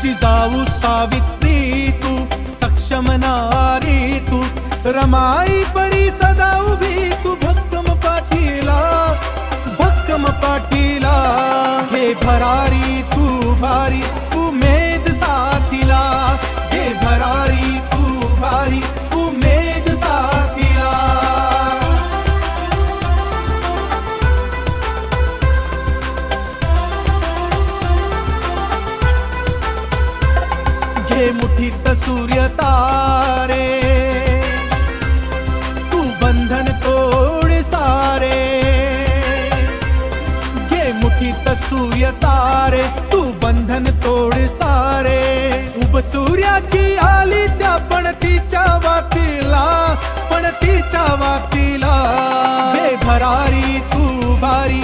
जिजाऊ सावित्री तू सक्षम नारी तू, रमाई परी सदा उभी तू भक्कम पाठीला, भक्कम पाठीला. घे भरारी तू भारी उमेद साथीला, घे भरारी तू भारी उमेद साथीला. घे मुठीत सूर्य तारे, तू बंधन तोड सारे. घे मुठीत सूर्य तारे, तू बंधन तोड सारे. उभ सूर्याची आली त्या पणतीच्या वातीला, पणतीच्या वातीला. घे भरारी तू भारी